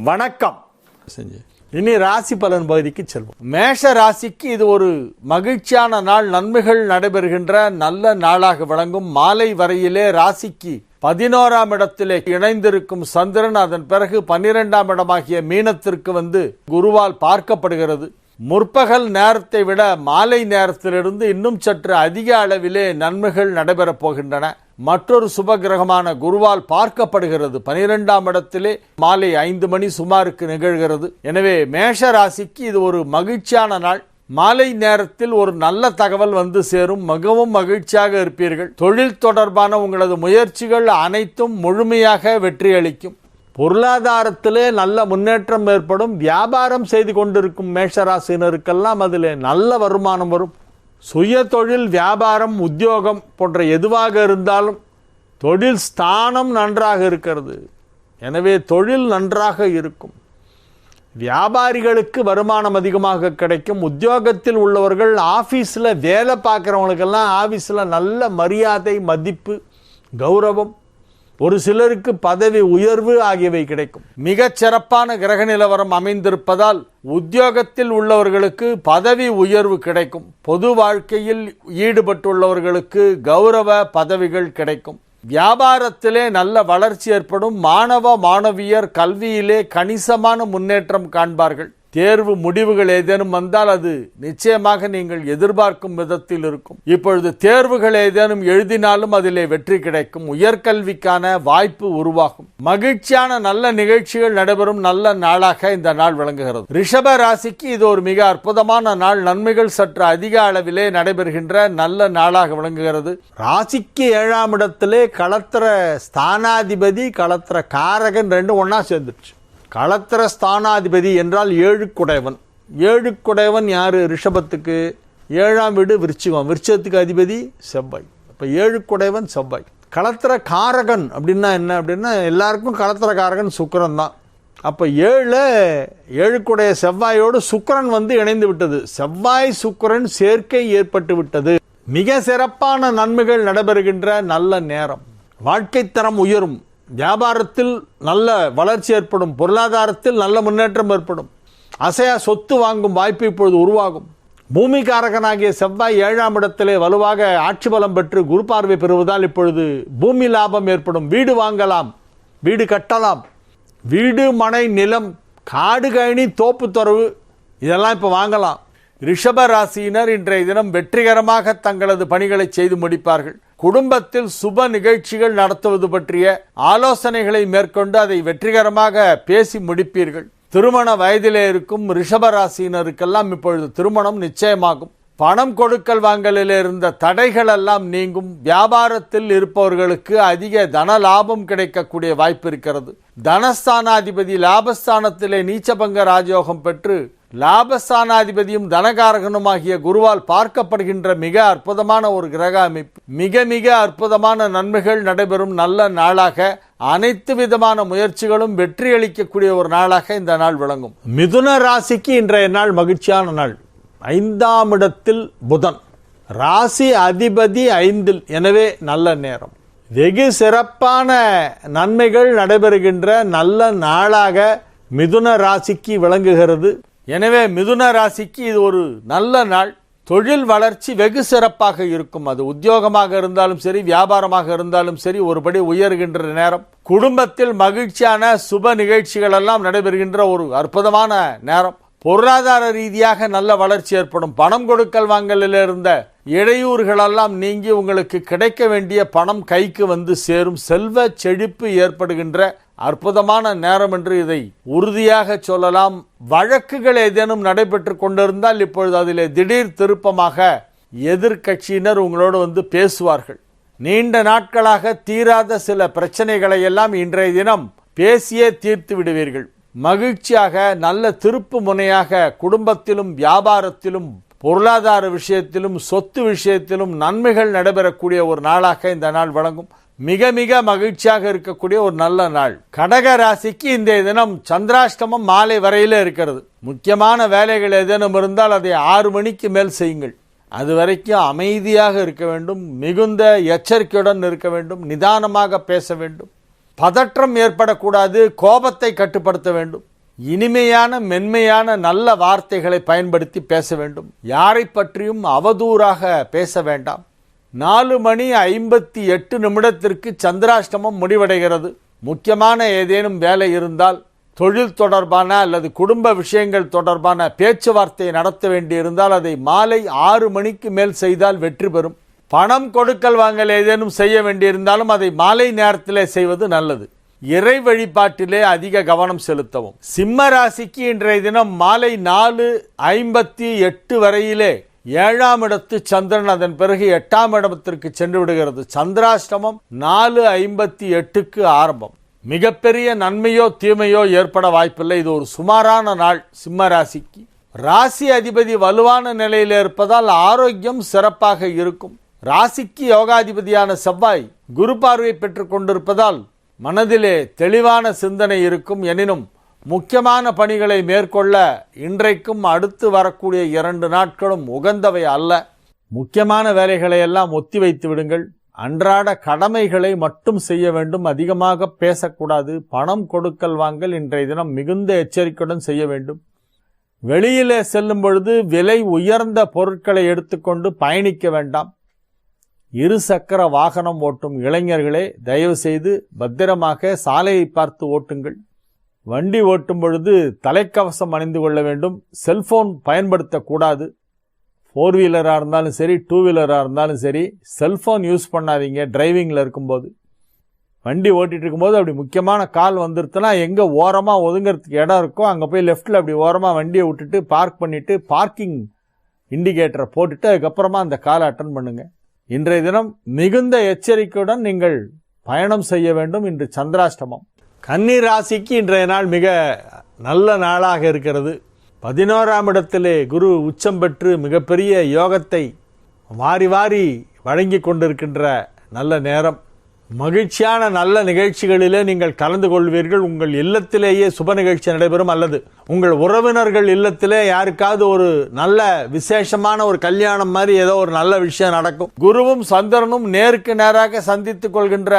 வணக்கம். இனி ராசி பலன் பகுதிக்கு செல்வோம். மேஷ ராசிக்கு இது ஒரு மகிழ்ச்சியான நாள். நன்மைகள் நடைபெறுகின்ற நல்ல நாளாக விளங்கும். மாலை வரையிலே ராசிக்கு 11ஆம் இடத்திலே இணைந்திருக்கும் சந்திரன் அதன் பிறகு 12ஆம் இடமாகிய மீனத்திற்கு குருவால் பார்க்கப்படுகிறது. முற்பகல் நேரத்தை விட மாலை நேரத்திலிருந்து இன்னும் சற்று அதிக அளவிலே நன்மைகள் நடைபெறப் போகின்றன. மற்றொரு சுப கிரகமான குருவால் பார்க்கப்படுகிறது. 12ஆம் இடத்திலே மாலை 5 மணி சுமாருக்கு நிகழ்கிறது. எனவே மேஷ ராசிக்கு இது ஒரு மகிழ்ச்சியான நாள். மாலை நேரத்தில் ஒரு நல்ல தகவல் சேரும். மிகவும் மகிழ்ச்சியாக இருப்பீர்கள். தொழில் தொடர்பான உங்களது முயற்சிகள் அனைத்தும் முழுமையாக வெற்றியளிக்கும். பொருளாதாரத்திலே நல்ல முன்னேற்றம் ஏற்படும். வியாபாரம் செய்து கொண்டிருக்கும் மேஷராசினருக்கெல்லாம் அதில் நல்ல வருமானம் வரும். சுய தொழில், வியாபாரம், உத்தியோகம் போன்ற எதுவாக இருந்தாலும் தொழில் ஸ்தானம் நன்றாக இருக்கிறது. எனவே தொழில் நன்றாக இருக்கும். வியாபாரிகளுக்கு வருமானம் அதிகமாக கிடைக்கும். உத்தியோகத்தில் உள்ளவர்கள், ஆஃபீஸில் வேலை பார்க்குறவங்களுக்கெல்லாம் ஆஃபீஸில் நல்ல மரியாதை, மதிப்பு, கௌரவம், ஒரு சிலருக்கு பதவி உயர்வு ஆகியவை கிடைக்கும். மிகச் சிறப்பான கிரக நிலவரம் அமைந்திருப்பதால் உத்தியோகத்தில் உள்ளவர்களுக்கு பதவி உயர்வு கிடைக்கும். பொது வாழ்க்கையில் ஈடுபட்டுள்ளவர்களுக்கு கௌரவ பதவிகள் கிடைக்கும். வியாபாரத்திலே நல்ல வளர்ச்சி ஏற்படும். மாணவ மாணவியர் கல்வியிலே கணிசமான முன்னேற்றம் காண்பார்கள். தேர்வு முடிவுகள் ஏதேனும் வந்தால் அது நிச்சயமாக நீங்கள் எதிர்பார்க்கும் விதத்தில் இருக்கும். இப்பொழுது தேர்வுகள் ஏதேனும் எழுதினாலும் அதிலே வெற்றி கிடைக்கும். உயர்கல்விக்கான வாய்ப்பு உருவாகும். மகிழ்ச்சியான நல்ல நிகழ்ச்சிகள் நடைபெறும் நல்ல நாளாக இந்த நாள் விளங்குகிறது. ரிஷப ராசிக்கு இது ஒரு மிக அற்புதமான நாள். நன்மைகள் சற்று அதிக அளவிலே நடைபெறுகின்ற நல்ல நாளாக விளங்குகிறது. ராசிக்கு 7ஆம் இடத்திலே களத்திர ஸ்தானாதிபதி, களத்திர காரகன் ரெண்டும் ஒன்னா சேர்ந்துருச்சு. களத்திர ஸ்தானாதிபதி என்றால் 7 குடைவன். 7 குடைவன் யாரு? ரிஷபத்துக்கு 7ஆம் வீடு விருச்சிகம். விருச்சத்துக்கு அதிபதி செவ்வாய். அப்போ 7 குடைவன் செவ்வாய். களத்திர காரகன் அப்படின்னா என்ன அப்படின்னா எல்லாருக்கும் களத்திர காரகன் சுக்கிரன் தான். அப்போ 7 குடைய செவ்வாயோடு சுக்கிரன் இணைந்து விட்டது. செவ்வாய் சுக்கிரன் சேர்க்கை ஏற்பட்டு விட்டது. மிக சிறப்பான நன்மைகள் நடைபெறுகின்ற நல்ல நேரம். வாழ்க்கை தரம் உயரும். வியாபாரத்தில் நல்ல வளர்ச்சி ஏற்படும். பொருளாதாரத்தில் நல்ல முன்னேற்றம் ஏற்படும். அசையா சொத்து வாங்கும் வாய்ப்பு இப்பொழுது உருவாகும். பூமிகாரகனாகிய செவ்வாய் 7ஆம் இடத்திலே வலுவாக ஆட்சி பலம் பெற்று குரு பார்வை பெறுவதால் இப்பொழுது பூமி லாபம் ஏற்படும். வீடு வாங்கலாம், வீடு கட்டலாம். வீடு, மனை, நிலம், காடு, கழனி, தோப்பு துறவு இதெல்லாம் இப்போ வாங்கலாம். ரிஷப ராசியினர் இன்றைய தினம் வெற்றிகரமாக தங்களது பணிகளை செய்து முடிப்பார்கள். குடும்பத்தில் சுப நிகழ்ச்சிகள் நடத்துவது பற்றிய ஆலோசனைகளை மேற்கொண்டு அதை வெற்றிகரமாக பேசி முடிப்பீர்கள். திருமண வயதிலே இருக்கும் ரிஷப ராசியினருக்கெல்லாம் இப்பொழுது திருமணம் நிச்சயமாகும். பணம் கொடுக்கல் வாங்கலில் இருந்த தடைகள் எல்லாம் நீங்கும். வியாபாரத்தில் இருப்பவர்களுக்கு அதிக தன லாபம் கிடைக்கக்கூடிய வாய்ப்பு இருக்கிறது. தனஸ்தானாதிபதி லாபஸ்தானத்திலே நீச்சபங்க ராஜயோகம் பெற்று லாபஸ்தானாதிபதியும் தனகாரகனுமாகிய குருவால் பார்க்கப்படுகின்ற மிக அற்புதமான ஒரு கிரக அமைப்பு. மிக மிக அற்புதமான நன்மைகள் நடைபெறும் நல்ல நாளாக, அனைத்து விதமான முயற்சிகளும் வெற்றி அளிக்கக்கூடிய ஒரு நாளாக இந்த நாள் விளங்கும். மிதுன ராசிக்கு இன்றைய நாள் மகிழ்ச்சியான நாள். 5ஆம் இடத்தில் புதன், ராசி அதிபதி 5இல். எனவே நல்ல நேரம். வெகு சிறப்பான நன்மைகள் நடைபெறுகின்ற நல்ல நாளாக மிதுன ராசிக்கு விளங்குகிறது. எனவே மிதுன ராசிக்கு இது ஒரு நல்ல நாள். தொழில் வளர்ச்சி வெகு சிறப்பாக இருக்கும். அது உத்தியோகமாக இருந்தாலும் சரி, வியாபாரமாக இருந்தாலும் சரி, ஒருபடி உயர்கின்ற நேரம். குடும்பத்தில் மகிழ்ச்சியான சுப நிகழ்ச்சிகள் எல்லாம் நடைபெறுகின்ற ஒரு அற்புதமான நேரம். பொருளாதார ரீதியாக நல்ல வளர்ச்சி ஏற்படும். பணம் கொடுக்கல் வாங்கலில் இருந்த இடையூறுகளெல்லாம் நீங்கி உங்களுக்கு கிடைக்க வேண்டிய பணம் கைக்கு சேரும். செல்வ செழிப்பு ஏற்படுகின்ற அற்புதமான நேரம் என்று இதை உறுதியாக சொல்லலாம். வழக்குகள் ஏதேனும் நடைபெற்று கொண்டிருந்தால் இப்பொழுது அதிலே திடீர் திருப்பமாக எதிர்கட்சியினர் உங்களோடு பேசுவார்கள். நீண்ட நாட்களாக தீராத சில பிரச்சனைகளை எல்லாம் இன்றைய தினம் பேசியே தீர்த்து விடுவீர்கள். மகிழ்ச்சியாக நல்ல திருப்பு முனையாக குடும்பத்திலும் வியாபாரத்திலும் பொருளாதார விஷயத்திலும் சொத்து விஷயத்திலும் நன்மைகள் நடைபெறக்கூடிய ஒரு நாளாக இந்த நாள் வழங்கும். மிக மிக மகிழ்ச்சியாக இருக்கக்கூடிய ஒரு நல்ல நாள். கடக ராசிக்கு இந்த தினம் சந்திராஷ்டமம் மாலை வரையில இருக்கிறது. முக்கியமான வேலைகள் ஏதேனும் இருந்தால் அதை 6 மணிக்கு மேல் செய்யுங்கள். அது வரைக்கும் அமைதியாக இருக்க வேண்டும். மிகுந்த எச்சரிக்கையுடன் இருக்க வேண்டும். நிதானமாக பேச வேண்டும். பதற்றம் ஏற்படக்கூடாது, கோபத்தை கட்டுப்படுத்த வேண்டும். இனிமையான மென்மையான நல்ல வார்த்தைகளை பயன்படுத்தி பேச வேண்டும். யாரை பற்றியும் அவதூறாக பேச வேண்டாம். 4:58 சந்திராஷ்டமம் முடிவடைகிறது. முக்கியமான ஏதேனும் வேலை இருந்தால், தொழில் தொடர்பான அல்லது குடும்ப விஷயங்கள் தொடர்பான பேச்சுவார்த்தை நடத்த வேண்டியிருந்தால் அதை மாலை 6 மணிக்கு மேல் செய்தால் வெற்றி பெறும். பணம் கொடுக்கல் வாங்கல் ஏதேனும் செய்ய வேண்டியிருந்தாலும் அதை மாலை நேரத்திலே செய்வது நல்லது. இறை வழிபாட்டிலே அதிக கவனம் செலுத்தவும். சிம்ம ராசிக்கு இன்றைய தினம் மாலை 4:58 வரையிலே 7ஆம் இடத்து சந்திரன், அதன் பிறகு 8ஆம் இடத்திற்கு சென்று விடுகிறது. சந்திராஷ்டமம் 4:58 ஆரம்பம். மிகப்பெரிய நன்மையோ தீமையோ ஏற்பட வாய்ப்பில்லை. இது ஒரு சுமாரான நாள் சிம்ம ராசிக்கு. ராசி அதிபதி வலுவான நிலையில் இருப்பதால் ஆரோக்கியம் சிறப்பாக இருக்கும். ராசிக்கு யோகாதிபதியான செவ்வாய் குரு பார்வை பெற்றுக் கொண்டிருப்பதால் மனதிலே தெளிவான சிந்தனை இருக்கும். எனினும் முக்கியமான பணிகளை மேற்கொள்ள இன்றைக்கும் அடுத்து வரக்கூடிய 2 நாட்களும் உகந்தவை அல்ல. முக்கியமான வேலைகளை எல்லாம் ஒத்தி வைத்து விடுங்கள். அன்றாட கடமைகளை மட்டும் செய்ய வேண்டும். அதிகமாக பேசக்கூடாது. பணம் கொடுக்கல் வாங்கல் இன்றைய தினம் மிகுந்த எச்சரிக்கையுடன் செய்ய வேண்டும். வெளியிலே செல்லும் பொழுது விலை உயர்ந்த பொருட்களை எடுத்துக்கொண்டு பயணிக்க வேண்டாம். 2 சக்கர வாகனம் ஓட்டும் இளைஞர்களே, தயவு செய்து பத்திரமாக சாலையை பார்த்து ஓட்டுங்கள். வண்டி ஓட்டும் பொழுது தலைக்கவசம் அணிந்து கொள்ள வேண்டும். செல்போன் பயன்படுத்தக்கூடாது. 4 வீலராக இருந்தாலும் சரி, 2 வீலராக இருந்தாலும் சரி, செல்போன் யூஸ் பண்ணாதீங்க. டிரைவிங்கில் இருக்கும்போது, வண்டி ஓட்டிகிட்டு இருக்கும்போது அப்படி முக்கியமான கால் வந்துருச்சுன்னா எங்கே ஓரமாக ஒதுங்கிறதுக்கு இடம் இருக்கோ அங்கே போய் லெஃப்டில் அப்படி ஓரமாக வண்டியை விட்டுட்டு பார்க் பண்ணிவிட்டு பார்க்கிங் இண்டிகேட்டரை போட்டுட்டு அதுக்கப்புறமா அந்த காலை அட்டன் பண்ணுங்க. இன்றைய தினம் மிகுந்த எச்சரிக்கையுடன் நீங்கள் பயணம் செய்ய வேண்டும். இன்று சந்திராஷ்டமம். கன்னி ராசிக்கு இன்றைய நாள் மிக நல்ல நாளாக இருக்கிறது. 11ஆம் இடத்திலே குரு உச்சம் பெற்று மிகப்பெரிய யோகத்தை வாரி வாரி வழங்கி கொண்டிருக்கின்ற நல்ல நேரம். மகிழ்ச்சியான நல்ல நிகழ்ச்சிகளிலே நீங்கள் கலந்து கொள்வீர்கள். உங்கள் இல்லத்திலேயே சுப நிகழ்ச்சி நடைபெறும், அல்லது உங்கள் உறவினர்கள் இல்லத்திலே யாருக்காவது ஒரு நல்ல விசேஷமான ஒரு கல்யாணம் மாதிரி ஏதோ ஒரு நல்ல விஷயம் நடக்கும். குருவும் சந்திரனும் நேருக்கு நேராக சந்தித்துக் கொள்கின்ற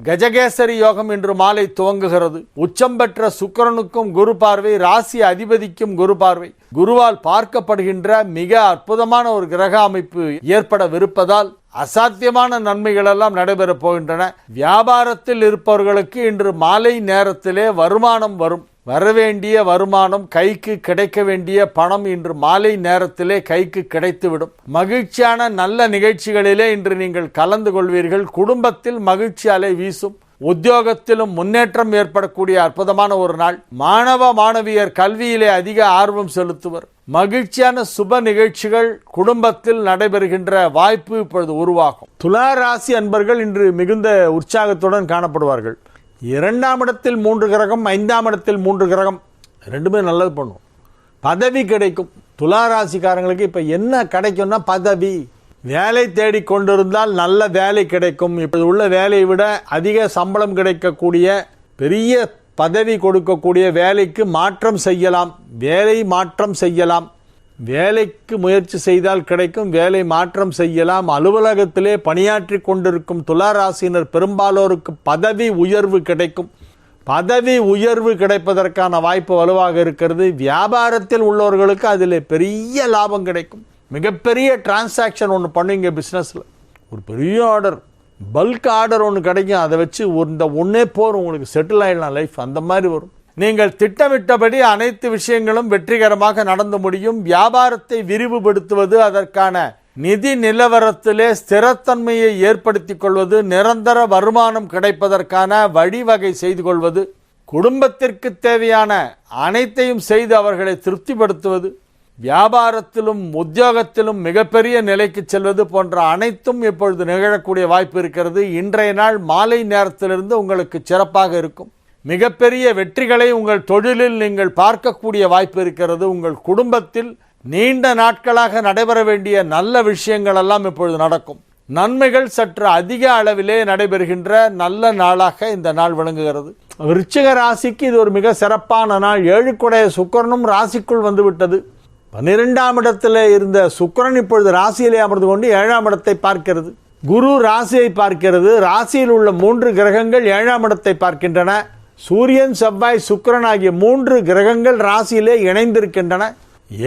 கஜகேசரி யோகம் இன்று மாலை துவங்குகிறது. உச்சம் பெற்ற சுக்கிரனுக்கும் குரு பார்வை, ராசி அதிபதிக்கும் குரு பார்வை, குருவால் பார்க்கப்படுகின்ற மிக அற்புதமான ஒரு கிரக அமைப்பு ஏற்படவிருப்பதால் அசாத்தியமான நன்மைகள் எல்லாம் நடைபெறப் போகின்றன. வியாபாரத்தில் இருப்பவர்களுக்கு இன்று மாலை நேரத்திலே வருமானம் வரும். வரவேண்டிய வருமானம், கைக்கு கிடைக்க வேண்டிய பணம் இன்று மாலை நேரத்திலே கைக்கு கிடைத்துவிடும். மகிழ்ச்சியான நல்ல நிகழ்ச்சிகளிலே இன்று நீங்கள் கலந்து கொள்வீர்கள். குடும்பத்தில் மகிழ்ச்சி அலை வீசும். உத்தியோகத்திலும் முன்னேற்றம் ஏற்படக்கூடிய அற்புதமான ஒரு நாள். மாணவ மாணவியர் கல்வியிலே அதிக ஆர்வம் செலுத்துவர். மகிழ்ச்சியான சுப நிகழ்ச்சிகள் குடும்பத்தில் நடைபெறுகின்ற வாய்ப்பு இப்பொழுது உருவாகும். துலா ராசி அன்பர்கள் இன்று மிகுந்த உற்சாகத்துடன் காணப்படுவார்கள். 2ஆம் இடத்தில் 3 கிரகம், 5ஆம் இடத்தில் 3 கிரகம், ரெண்டுமே நல்லது பண்ணும். பதவி கிடைக்கும். துலா ராசிக்காரங்களுக்கு இப்போ என்ன கிடைக்கும்னா பதவி. வேலை தேடி கொண்டிருந்தால் நல்ல வேலை கிடைக்கும். இப்போது உள்ள வேலையை விட அதிக சம்பளம் கிடைக்கக்கூடிய, பெரிய பதவி கொடுக்கக்கூடிய வேலைக்கு மாற்றம் செய்யலாம். வேலை மாற்றம் செய்யலாம். வேலைக்கு முயற்சி செய்தால் கிடைக்கும். வேலை மாற்றம் செய்யலாம். அலுவலகத்திலே பணியாற்றி கொண்டிருக்கும் துலா ராசியினர் பெரும்பாலோருக்கு பதவி உயர்வு கிடைக்கும். பதவி உயர்வு கிடைப்பதற்கான வாய்ப்பு வலுவாக இருக்கிறது. வியாபாரத்தில் உள்ளவர்களுக்கு அதில் பெரிய லாபம் கிடைக்கும். மிகப்பெரிய டிரான்சாக்ஷன் ஒன்று பண்ணுவீங்க. பிஸ்னஸில் ஒரு பெரிய ஆர்டர், பல்க் ஆர்டர் ஒன்று கிடைக்கும். அதை வச்சு இந்த ஒன்றே போரும், உங்களுக்கு செட்டில் ஆகிடலாம் லைஃப். அந்த மாதிரி வரும். நீங்கள் திட்டமிட்டபடி அனைத்து விஷயங்களும் வெற்றிகரமாக நடந்து முடியும். வியாபாரத்தை விரிவுபடுத்துவது, அதற்கான நிதி நிலவரத்திலே ஸ்திரத்தன்மையை ஏற்படுத்திக் கொள்வது, நிரந்தர வருமானம் கிடைப்பதற்கான வழிவகை செய்து கொள்வது, குடும்பத்திற்கு தேவையான அனைத்தையும் செய்து அவர்களை திருப்திப்படுத்துவது, வியாபாரத்திலும் உத்தியோகத்திலும் மிகப்பெரிய நிலைக்கு செல்வது போன்ற அனைத்தும் இப்பொழுது நிகழக்கூடிய வாய்ப்பு இருக்கிறது. இன்றைய நாள் மாலை நேரத்திலிருந்து உங்களுக்கு சிறப்பாக இருக்கும். மிகப்பெரிய வெற்றிகளை உங்கள் தொழிலில் நீங்கள் பார்க்கக்கூடிய வாய்ப்பு இருக்கிறது. உங்கள் குடும்பத்தில் நீண்ட நாட்களாக நடைபெற வேண்டிய நல்ல விஷயங்கள் எல்லாம் இப்பொழுது நடக்கும். நன்மைகள் சற்று அதிக அளவிலே நடைபெறுகின்ற நல்ல நாளாக இந்த நாள் விளங்குகிறது. விருச்சிக ராசிக்கு இது ஒரு மிக சிறப்பான நாள். 7 குடைய சுக்கிரனும் ராசிக்குள் வந்துவிட்டது. 12ஆம் இடத்தில் இருந்த சுக்கிரன் இப்பொழுது ராசியிலே அமர்ந்து கொண்டு 7ஆம் இடத்தை பார்க்கிறது. குரு ராசியை பார்க்கிறது. ராசியில் உள்ள 3 கிரகங்கள் 7ஆம் இடத்தை பார்க்கின்றன. சூரியன், செவ்வாய், சுக்கிரன் ஆகிய 3 கிரகங்கள் ராசியிலே இணைந்திருக்கின்றன.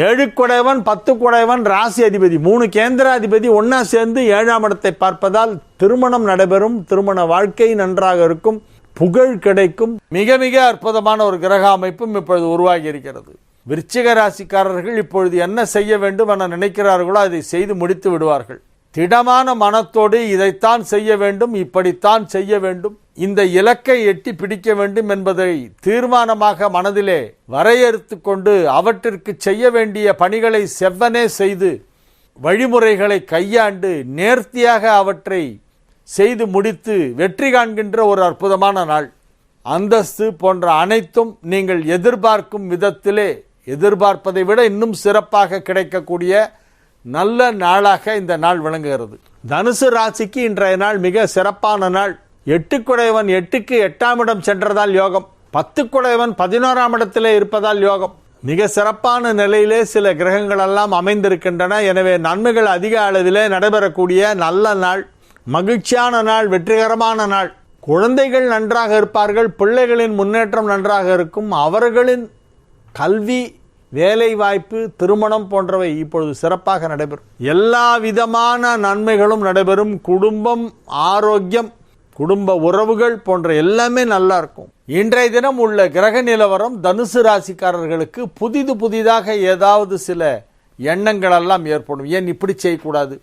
7 குடையவன் 10 குடையவன் ராசி அதிபதி 3 கேந்திராதிபதி ஒன்னா சேர்ந்து 7ஆம் இடத்தை பார்ப்பதால் திருமணம் நடைபெறும். திருமண வாழ்க்கை நன்றாக இருக்கும். புகழ் கிடைக்கும். மிக மிக அற்புதமான ஒரு கிரக அமைப்பும் இப்பொழுது உருவாகி இருக்கிறது. விருச்சிக ராசிக்காரர்கள் இப்பொழுது என்ன செய்ய வேண்டும் என நினைக்கிறார்களோ அதை செய்து முடித்து விடுவார்கள். திடமான மனத்தோடு இதைத்தான் செய்ய வேண்டும், இப்படித்தான் செய்ய வேண்டும், இந்த இலக்கை எட்டி பிடிக்க வேண்டும் என்பதை தீர்மானமாக மனதிலே வரையறுத்து கொண்டு அவற்றிற்கு செய்ய வேண்டிய பணிகளை செவ்வனே செய்து வழிமுறைகளை கையாண்டு நேர்த்தியாக அவற்றை செய்து முடித்து வெற்றி காண்கின்ற ஒரு அற்புதமான நாள். அந்தஸ்து போன்ற அனைத்தும் நீங்கள் எதிர்பார்க்கும் விதத்திலே எதிர்பார்ப்பதை விட இன்னும் சிறப்பாக கிடைக்கக்கூடிய நல்ல நாளாக இந்த நாள் விளங்குகிறது. தனுசு ராசிக்கு இன்றைய நாள் மிக சிறப்பான நாள். 8 குடையவன் 8க்கு 8ஆம் இடம் சென்றதால் யோகம். 10 குடையவன் 11ஆம் இடத்திலே இருப்பதால் யோகம். மிக சிறப்பான நிலையிலே சில கிரகங்கள் எல்லாம் அமைந்திருக்கின்றன. எனவே நன்மைகள் அதிக அளவிலே நடைபெறக்கூடிய நல்ல நாள், மகிழ்ச்சியான நாள், வெற்றிகரமான நாள். குழந்தைகள் நன்றாக இருப்பார்கள். பிள்ளைகளின் முன்னேற்றம் நன்றாக இருக்கும். அவர்களின் கல்வி, வேலை வாய்ப்பு, திருமணம் போன்றவை இப்பொழுது சிறப்பாக நடைபெறும். எல்லா விதமான நன்மைகளும் நடைபெறும். குடும்பம், ஆரோக்கியம், குடும்ப உறவுகள் போன்ற எல்லாமே நல்லா இருக்கும். இன்றைய தினம் உள்ள கிரக நிலவரம் தனுசு ராசிக்காரர்களுக்கு புதிதாக ஏதாவது சில எண்ணங்கள் எல்லாம் ஏற்படும். ஏன் இப்படி செய்யக்கூடாது,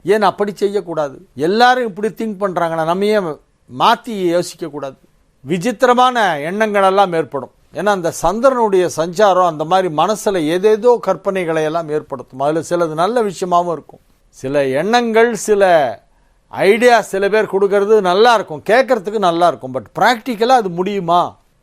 ஏன் அப்படி செய்யக்கூடாது, எல்லாரும் இப்படி திங்க் பண்றாங்கன்னா நம்ம ஏன் மாற்றி யோசிக்கக்கூடாது, விசித்திரமான எண்ணங்கள் எல்லாம் ஏற்படும். ஏன்னா அந்த சந்திரனுடைய சஞ்சாரம் அந்த மாதிரி மனசில் ஏதேதோ கற்பனைகளை எல்லாம் ஏற்படுத்தும். அதில் சிலது நல்ல விஷயமாகவும் இருக்கும். சில எண்ணங்கள், சில ஐடியா சில பேர் கொடுக்கறது நல்லா இருக்கும், கேட்கறதுக்கு நல்லா இருக்கும். பட் ப்ராக்டிக்கலாக அது முடியுமா,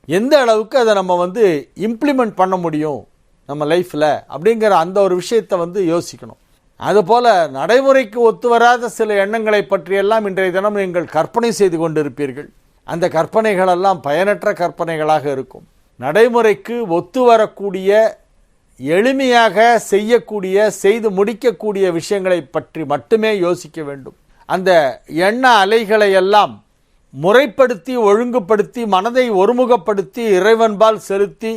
எந்த அளவுக்கு அதை நம்ம இம்ப்ளிமெண்ட் பண்ண முடியும் நம்ம லைஃப்பில் அப்படிங்கிற அந்த ஒரு விஷயத்தை யோசிக்கணும். அதுபோல் நடைமுறைக்கு ஒத்து வராத சில எண்ணங்களை பற்றியெல்லாம் இன்றைய தினம் நீங்கள் கற்பனை செய்து கொண்டிருப்பீர்கள். அந்த கற்பனைகளெல்லாம் பயனற்ற கற்பனைகளாக இருக்கும். நடைமுறைக்கு ஒத்து வரக்கூடிய, எளிமையாக செய்யக்கூடிய, செய்து முடிக்கக்கூடிய விஷயங்களை பற்றி மட்டுமே யோசிக்க வேண்டும். அந்த எண்ண அலைகளை எல்லாம் முறைப்படுத்தி, ஒழுங்குபடுத்தி, மனதை ஒருமுகப்படுத்தி, இறைவன்பால் செலுத்தி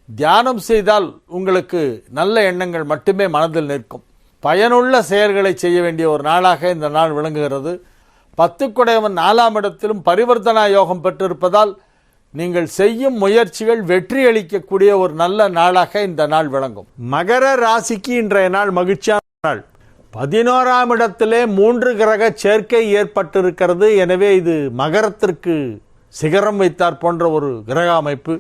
தியானம் செய்தால் உங்களுக்கு நல்ல எண்ணங்கள் மட்டுமே மனதில் நிற்கும். பயனுள்ள செயல்களை செய்ய வேண்டிய ஒரு நாளாக இந்த நாள் விளங்குகிறது. 10 குடையவன் 4ஆம் இடத்திலும் பரிவர்த்தனா யோகம் பெற்றிருப்பதால் நீங்கள் செய்யும் முயற்சிகள் வெற்றி அளிக்கக்கூடிய ஒரு நல்ல நாளாக இந்த நாள் விளங்கும். மகர ராசிக்கு இன்றைய நாள் மகிழ்ச்சியான நாள். 11ஆம் இடத்திலே 3 கிரக சேர்க்கை ஏற்பட்டிருக்கிறது. எனவே இது மகரத்திற்கு சிகரம் வைத்தார் போன்ற ஒரு கிரக அமைப்பு.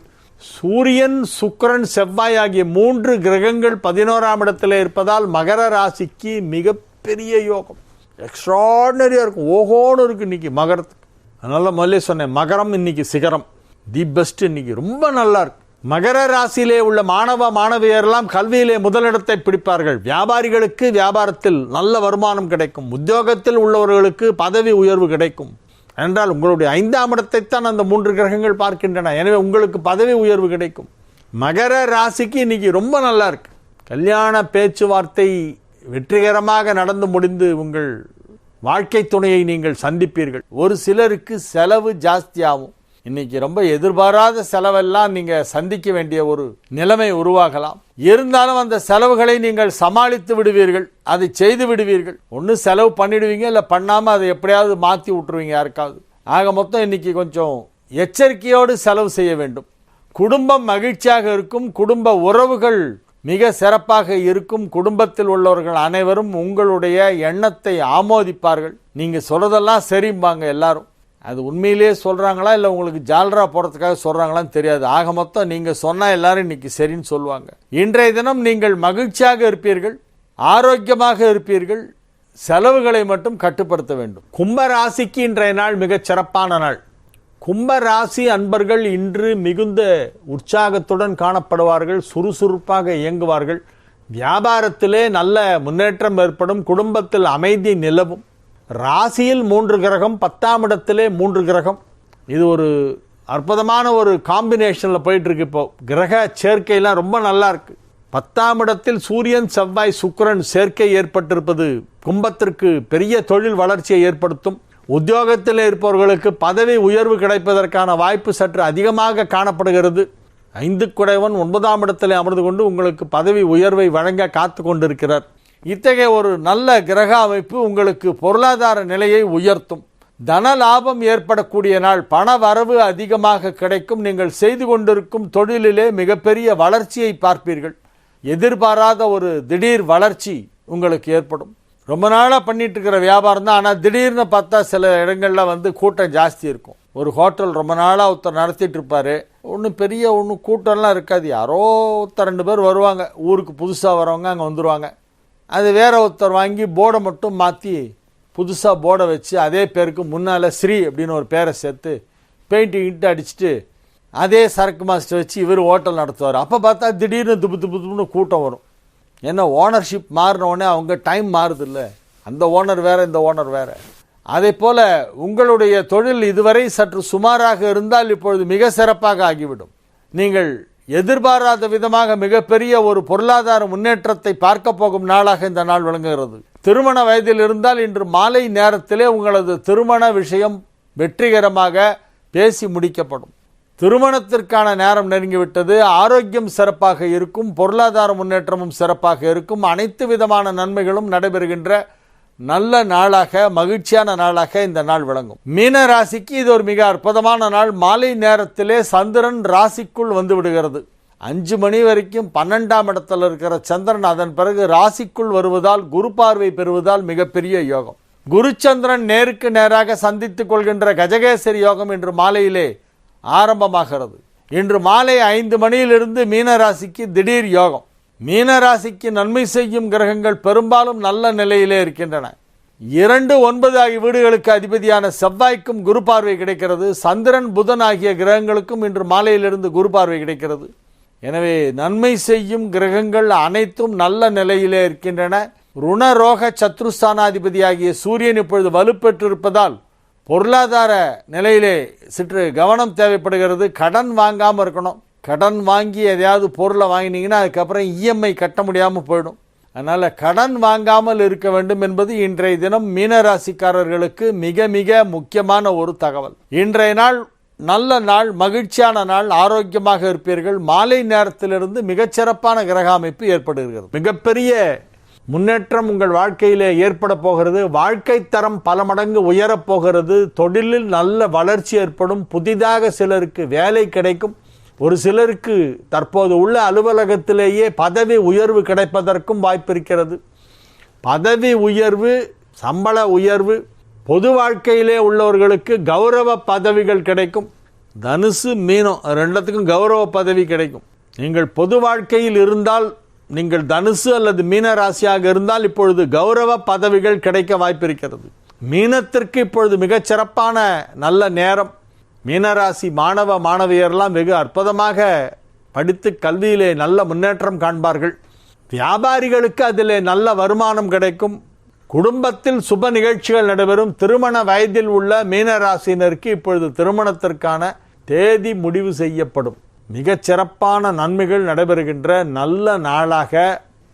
சூரியன், சுக்கிரன், செவ்வாய் ஆகிய 3 கிரகங்கள் 11ஆம் இடத்திலே இருப்பதால் மகர ராசிக்கு மிகப்பெரிய யோகம், எக்ஸ்ட்ராடனரியா இருக்கும். ஓஹோன்னு இருக்கு இன்னைக்கு மகரத்துக்கு. அதனால முதல்ல சொன்னேன், மகரம் இன்னைக்கு சிகரம், தி பெஸ்ட். இன்னைக்கு ரொம்ப நல்லா இருக்கு. மகர ராசியிலே உள்ள மாணவ மாணவியரெல்லாம் கல்வியிலே முதலிடத்தை பிடிப்பார்கள். வியாபாரிகளுக்கு வியாபாரத்தில் நல்ல வருமானம் கிடைக்கும். உத்தியோகத்தில் உள்ளவர்களுக்கு பதவி உயர்வு கிடைக்கும். என்றால் உங்களுடைய 5ஆம் இடத்தைத்தான் அந்த 3 கிரகங்கள் பார்க்கின்றன. எனவே உங்களுக்கு பதவி உயர்வு கிடைக்கும். மகர ராசிக்கு இன்னைக்கு ரொம்ப நல்லா இருக்கு. கல்யாண பேச்சுவார்த்தை வெற்றிகரமாக நடந்து முடிந்து உங்கள் வாழ்க்கை துணையை நீங்கள் சந்திப்பீர்கள். ஒரு சிலருக்கு செலவு ஜாஸ்தியாகும். இன்னைக்கு ரொம்ப எதிர்பாராத செலவெல்லாம் நீங்க சந்திக்க வேண்டிய ஒரு நிலைமை உருவாகலாம். இருந்தாலும் அந்த செலவுகளை நீங்கள் சமாளித்து விடுவீர்கள், அதை செய்து விடுவீர்கள். ஒன்று செலவு பண்ணிடுவீங்க, இல்லை பண்ணாம அதை எப்படியாவது மாற்றி விட்டுருவீங்க யாருக்காவது. ஆக மொத்தம் இன்னைக்கு கொஞ்சம் எச்சரிக்கையோடு செலவு செய்ய வேண்டும். குடும்பம் மகிழ்ச்சியாக இருக்கும். குடும்ப உறவுகள் மிக சிறப்பாக இருக்கும். குடும்பத்தில் உள்ளவர்கள் அனைவரும் உங்களுடைய எண்ணத்தை ஆமோதிப்பார்கள். நீங்க சொல்றதெல்லாம் சரிம்பாங்க எல்லாரும். அது உண்மையிலேயே சொல்றாங்களா இல்லை உங்களுக்கு ஜால்ரா போடுறதுக்காக சொல்றாங்களான்னு தெரியாது. ஆக மொத்தம் நீங்க சொன்னா எல்லாரும் இன்னைக்கு சரின்னு சொல்லுவாங்க. இன்றைய தினம் நீங்கள் மகிழ்ச்சியாக இருப்பீர்கள், ஆரோக்கியமாக இருப்பீர்கள். செலவுகளை மட்டும் கட்டுப்படுத்த வேண்டும். கும்ப ராசிக்கு இன்றைய நாள் மிகச் சிறப்பான நாள். கும்ப ராசி அன்பர்கள் இன்று மிகுந்த உற்சாகத்துடன் காணப்படுவார்கள், சுறுசுறுப்பாக இயங்குவார்கள். வியாபாரத்திலே நல்ல முன்னேற்றம் ஏற்படும். குடும்பத்தில் அமைதி நிலவும். ராசியில் 3 கிரகம், 10ஆம் இடத்திலே 3 கிரகம். இது ஒரு அற்புதமான ஒரு காம்பினேஷனில் போயிட்டு இருக்கு. இப்போ கிரக சேர்க்கையெல்லாம் ரொம்ப நல்லா இருக்கு. 10ஆம் இடத்தில் சூரியன் செவ்வாய் சுக்கிரன் சேர்க்கை ஏற்பட்டிருப்பது கும்பத்திற்கு பெரிய தொழில் வளர்ச்சியை ஏற்படுத்தும். உத்தியோகத்தில் இருப்பவர்களுக்கு பதவி உயர்வு கிடைப்பதற்கான வாய்ப்பு சற்று அதிகமாக காணப்படுகிறது. 5 குடைவன் 9ஆம் இடத்திலே அமர்ந்து கொண்டு உங்களுக்கு பதவி உயர்வை வழங்க காத்து கொண்டிருக்கிறார். இத்தகைய ஒரு நல்ல கிரக அமைப்பு உங்களுக்கு பொருளாதார நிலையை உயர்த்தும். தன லாபம் ஏற்படக்கூடிய நாள். பண வரவு அதிகமாக கிடைக்கும். நீங்கள் செய்து கொண்டிருக்கும் தொழிலிலே மிகப்பெரிய வளர்ச்சியை பார்ப்பீர்கள். எதிர்பாராத ஒரு திடீர் வளர்ச்சி உங்களுக்கு ஏற்படும். ரொம்ப நாளாக பண்ணிட்டு இருக்கிற வியாபாரம் தான், ஆனால் திடீர்னு பார்த்தா சில இடங்களில் கூட்டம் ஜாஸ்தி இருக்கும். ஒரு ஹோட்டல் ரொம்ப நாளாக ஒருத்தர் நடத்திட்டு இருப்பார். ஒன்றும் கூட்டம்லாம் இருக்காது. யாரோ ஒருத்தர் 2 பேர் வருவாங்க, ஊருக்கு புதுசாக வரவங்க அங்கே வந்துடுவாங்க. அது வேற ஒருத்தர் வாங்கி போர்டை மட்டும் மாற்றி புதுசாக போர்டை வச்சு அதே பேருக்கு முன்னால் ஸ்ரீ அப்படின்னு ஒரு பேரை சேர்த்து பெயிண்ட் அடிச்சுட்டு அதே சரக்கு மாஸ்டர் வச்சு இவர் ஹோட்டல் நடத்துவார். அப்போ பார்த்தா திடீர்னு துப்புன்னு கூட்டம் வரும். ஏன்னா ஓனர்ஷிப் மாறினோடனே அவங்க டைம் மாறுது இல்லை, அந்த ஓனர் வேறு இந்த ஓனர் வேறு. அதே போல் உங்களுடைய தொழில் இதுவரை சற்று சுமாராக இருந்தால் இப்பொழுது மிக சிறப்பாக ஆகிவிடும். நீங்கள் எதிர்பாராத விதமாக மிகப்பெரிய ஒரு பொருளாதார முன்னேற்றத்தை பார்க்க போகும் நாளாக இந்த நாள் விளங்குகிறது. திருமண வயதில் இருந்தால் இன்று மாலை நேரத்திலே உங்களது திருமண விஷயம் வெற்றிகரமாக பேசி முடிக்கப்படும். திருமணத்திற்கான நேரம் நெருங்கிவிட்டது. ஆரோக்கியம் சிறப்பாக இருக்கும். பொருளாதார முன்னேற்றமும் சிறப்பாக இருக்கும். அனைத்து விதமான நன்மைகளும் நடைபெறுகின்ற நல்ல நாளாக, மகிழ்ச்சியான நாளாக இந்த நாள் விளங்கும். மீன ராசிக்கு இது ஒரு மிக அற்புதமான நாள். மாலை நேரத்திலே சந்திரன் ராசிக்குள் வந்து விடுகிறது. 5 மணி வரைக்கும் 12ஆம் இடத்தில் இருக்கிற சந்திரன் அதன் பிறகு ராசிக்குள் வருவதால், குரு பார்வை பெறுவதால் மிகப்பெரிய யோகம். குரு சந்திரன் நேருக்கு நேராக சந்தித்துக் கொள்கின்ற கஜகேசரி யோகம் இன்று மாலையிலே ஆரம்பமாகிறது. இன்று மாலை 5 மணியிலிருந்து மீன ராசிக்கு திடீர் யோகம். மீன ராசிக்கு நன்மை செய்யும் கிரகங்கள் பெரும்பாலும் நல்ல நிலையிலே இருக்கின்றன. 2, 9 ஆகிய வீடுகளுக்கு அதிபதியான செவ்வாய்க்கும் குரு பார்வை கிடைக்கிறது. சந்திரன் புதன் ஆகிய கிரகங்களுக்கும் இன்று மாலையிலிருந்து குரு பார்வை கிடைக்கிறது. எனவே நன்மை செய்யும் கிரகங்கள் அனைத்தும் நல்ல நிலையிலே இருக்கின்றன. ருணரோக சத்ருஸ்தானாதிபதி ஆகிய சூரியன் இப்பொழுது வலுப்பெற்றிருப்பதால் பொருளாதார நிலையிலே சற்று கவனம் தேவைப்படுகிறது. கடன் வாங்காமல் இருக்கணும். கடன் வாங்கி எதையாவது பொருளை வாங்கினீங்கன்னா அதுக்கப்புறம் இஎம்ஐ கட்ட முடியாமல் போயிடும். அதனால் கடன் வாங்காமல் இருக்க வேண்டும் என்பது இன்றைய தினம் மீனராசிக்காரர்களுக்கு மிக மிக முக்கியமான ஒரு தகவல். இன்றைய நாள் நல்ல நாள், மகிழ்ச்சியான நாள், ஆரோக்கியமாக இருப்பீர்கள். மாலை நேரத்திலிருந்து மிகச்சிறப்பான கிரக அமைப்பு ஏற்படுகிறது. மிகப்பெரிய முன்னேற்றம் உங்கள் வாழ்க்கையிலே ஏற்பட போகிறது. வாழ்க்கை தரம் பல மடங்கு உயரப் போகிறது. தொழிலில் நல்ல வளர்ச்சி ஏற்படும். புதிதாக சிலருக்கு வேலை கிடைக்கும். ஒரு சிலருக்கு தற்போது உள்ள அலுவலகத்திலேயே பதவி உயர்வு கிடைப்பதற்கும் வாய்ப்பிருக்கிறது. பதவி உயர்வு, சம்பள உயர்வு, பொது வாழ்க்கையிலே உள்ளவர்களுக்கு கௌரவ பதவிகள் கிடைக்கும். தனுசு மீனம் ரெண்டுத்துக்கும் கௌரவ பதவி கிடைக்கும். நீங்கள் பொது வாழ்க்கையில் இருந்தால், நீங்கள் தனுசு அல்லது மீன ராசியாக இருந்தால் இப்பொழுது கௌரவ பதவிகள் கிடைக்க வாய்ப்பிருக்கிறது. மீனத்திற்கு இப்பொழுது மிகச்சிறப்பான நல்ல நேரம். மீனராசி மாணவ மாணவியரெல்லாம் வெகு அற்புதமாக படித்து கல்வியிலே நல்ல முன்னேற்றம் காண்பார்கள். வியாபாரிகளுக்கு அதிலே நல்ல வருமானம் கிடைக்கும். குடும்பத்தில் சுப நிகழ்ச்சிகள் நடைபெறும். திருமண வயதில் உள்ள மீனராசினருக்கு இப்பொழுது திருமணத்திற்கான தேதி முடிவு செய்யப்படும். மிகச்சிறப்பான நன்மைகள் நடைபெறுகின்ற நல்ல நாளாக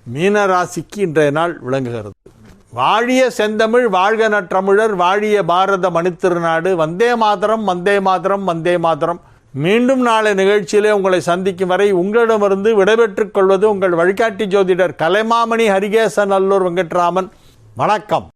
மீனராசிக்கு இன்றைய நாள் விளங்குகிறது. வாழிய செந்தமிழ், வாழ்க நற்றமிழர், வாழிய பாரத மணித்திருநாடு. வந்தே மாதரம், வந்தே மாதரம், வந்தே மாதரம். மீண்டும் நாளை நிகழ்ச்சியிலே உங்களை சந்திக்கும் வரை உங்களிடமிருந்து விடைபெற்றுக் கொள்வது உங்கள் வழிகாட்டி ஜோதிடர் கலைமாமணி ஹரிகேசன் நல்லூர் வெங்கட்ராமன். வணக்கம்.